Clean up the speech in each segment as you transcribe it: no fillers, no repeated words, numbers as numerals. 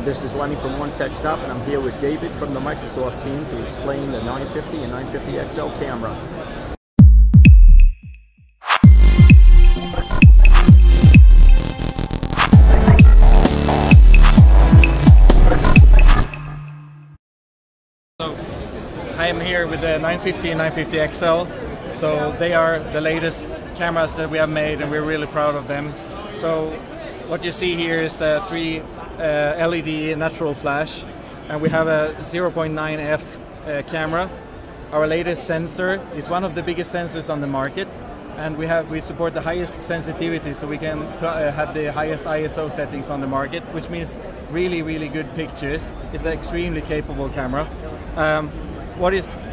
This is Lenny from One Tech Stop, and I'm here with David from the Microsoft team to explain the 950 and 950 XL camera. So I am here with the 950 and 950 XL. So they are the latest cameras that we have made, and we're really proud of them. So what you see here is the 3 LED natural flash, and we have a 0.9 f camera. Our latest sensor is one of the biggest sensors on the market, and we support the highest sensitivity, so we can have the highest ISO settings on the market, which means really good pictures. It's an extremely capable camera.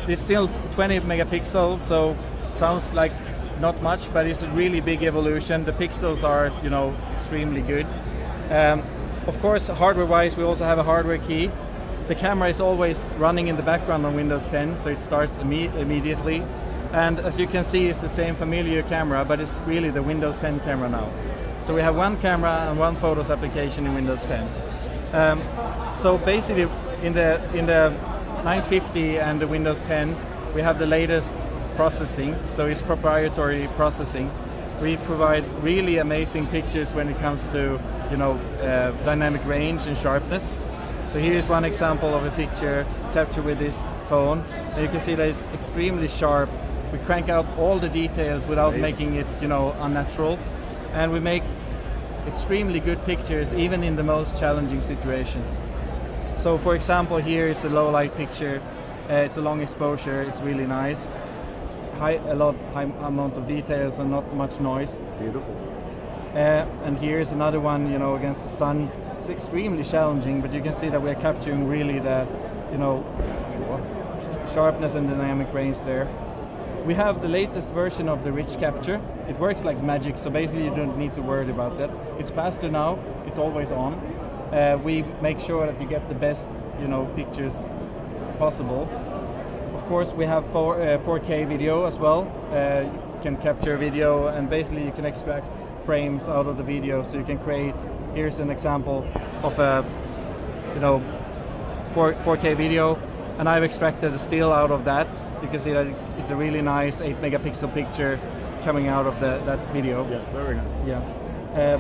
This still 20 megapixel, so sounds like not much, but it's a really big evolution. The pixels are, extremely good. Of course, hardware-wise, we also have a hardware key. The camera is always running in the background on Windows 10, so it starts immediately. And as you can see, it's the same familiar camera, but it's really the Windows 10 camera now. So we have one camera and one photos application in Windows 10. So basically, in the 950 and the Windows 10, we have the latest processing, so it's proprietary processing. We provide really amazing pictures when it comes to dynamic range and sharpness. So here is one example of a picture captured with this phone, and you can see that it's extremely sharp. We crank out all the details without making it unnatural, and we make extremely good pictures even in the most challenging situations. So for example, here is a low light picture. It's a long exposure, it's really nice. High amount of details and not much noise. Beautiful. And here's another one, against the sun. It's extremely challenging, but you can see that we're capturing really the, sharpness and dynamic range there. We have the latest version of the rich capture. It works like magic, so basically you don't need to worry about that. It's faster now, it's always on. We make sure that you get the best, pictures possible. Of course, we have 4K video as well. You can capture video, and basically you can extract frames out of the video, so you can create. Here's an example of a 4K video, and I've extracted a still out of that. You can see that it's a really nice 8 megapixel picture coming out of that video. Yeah, very nice. Yeah.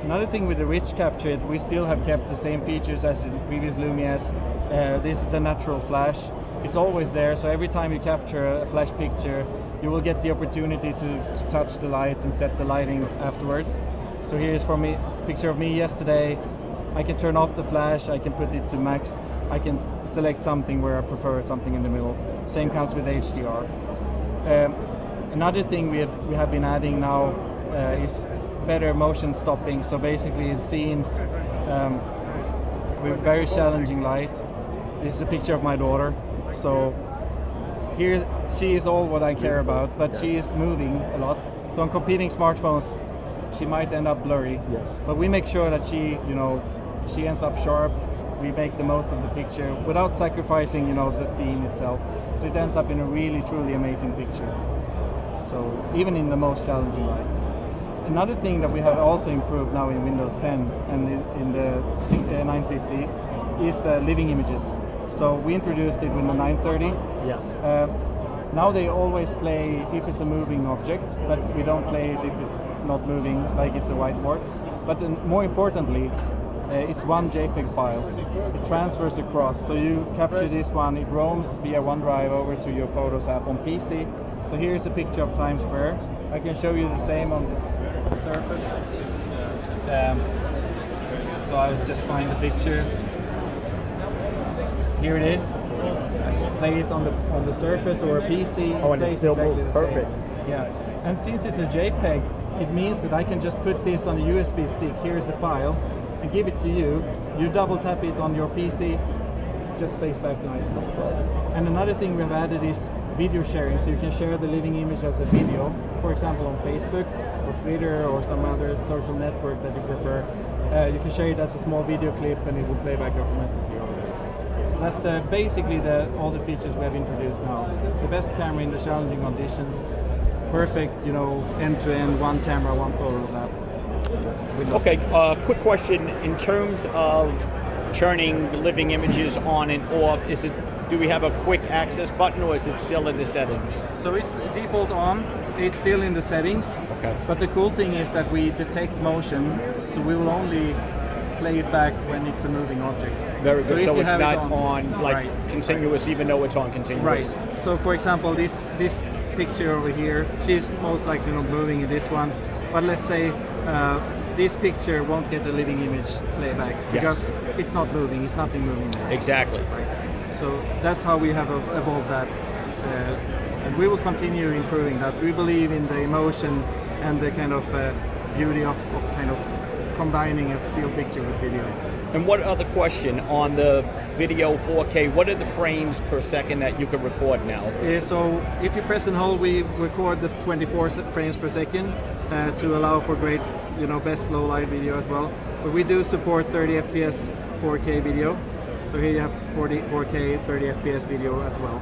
Another thing with the rich capture, we still have kept the same features as in previous Lumias. This is the natural flash. It's always there, so every time you capture a flash picture, you will get the opportunity to touch the light and set the lighting afterwards. So here's from me, picture of me yesterday. I can turn off the flash, I can put it to max, I can select something where I prefer something in the middle. Same comes with HDR. Another thing we have been adding now is better motion stopping. So basically in scenes with very challenging light. This is a picture of my daughter. So here she is all what I care about, but she is moving a lot. So on competing smartphones, she might end up blurry. Yes. But we make sure that she ends up sharp. We make the most of the picture without sacrificing, the scene itself. So it ends up in a really, truly amazing picture. So even in the most challenging light. Another thing that we have also improved now in Windows 10 and in the 950 is living images. So we introduced it with the 930. Yes. Now they always play if it's a moving object, but we don't play it if it's not moving, like it's a whiteboard. But more importantly, it's one JPEG file. It transfers across. So you capture this one, it roams via OneDrive over to your Photos app on PC. So here's a picture of Times Square. I can show you the same on this surface. So I'll just find the picture. Here it is. Play it on the Surface or a PC. Oh, and it still moves perfect. Yeah, and since it's a JPEG, it means that I can just put this on a USB stick. Here's the file, and give it to you. You double tap it on your PC, just plays back nicely. And another thing we've added is video sharing, so you can share the living image as a video, for example on Facebook or Twitter or some other social network that you prefer. You can share it as a small video clip, and it will play back automatically. So that's basically all the features we have introduced now. The best camera in the challenging conditions. Perfect, end-to-end, one camera, one photos app. Okay, quick question. In terms of turning living images on and off? Do we have a quick access button, or is it still in the settings? So it's default on, it's still in the settings. Okay. But the cool thing is that we detect motion, so we will only play it back when it's a moving object. Very good. So it's not on like right, continuous, right. Even though it's on continuous. Right. So for example, this picture over here, she's most likely not moving in this one. But let's say this picture won't get a living image playback because it's not moving. It's nothing moving there. Exactly. Right. So that's how we have evolved that, and we will continue improving that. We believe in the emotion and the kind of beauty of kind of combining a still picture with video. And what other question on the video 4K? What are the frames per second that you can record now? So if you press and hold, we record the 24 frames per second to allow for great, best low light video as well. But we do support 30 FPS 4K video. So here you have 4K 30 FPS video as well.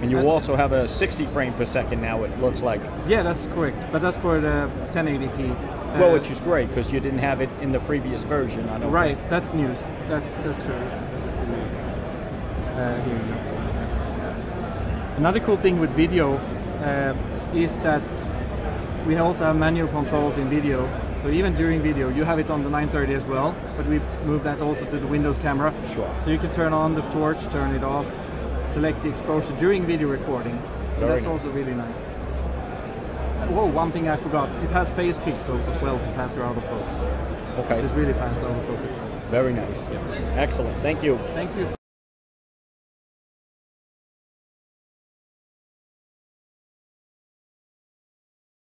And you also have a 60 frame per second now, it looks like. Yeah, that's correct. But that's for the 1080p. Well, which is great because you didn't have it in the previous version. I don't Right, that's news. That's true. Here you go. Another cool thing with video is that we also have manual controls in video. So even during video, you have it on the 930 as well, but we move that also to the Windows camera. Sure. So you can turn on the torch, turn it off, select the exposure during video recording. So that's also really nice. Whoa, one thing I forgot. It has phase pixels as well for faster autofocus. Okay. So it's really fast autofocus. Very nice. Yeah. Excellent. Thank you. Thank you.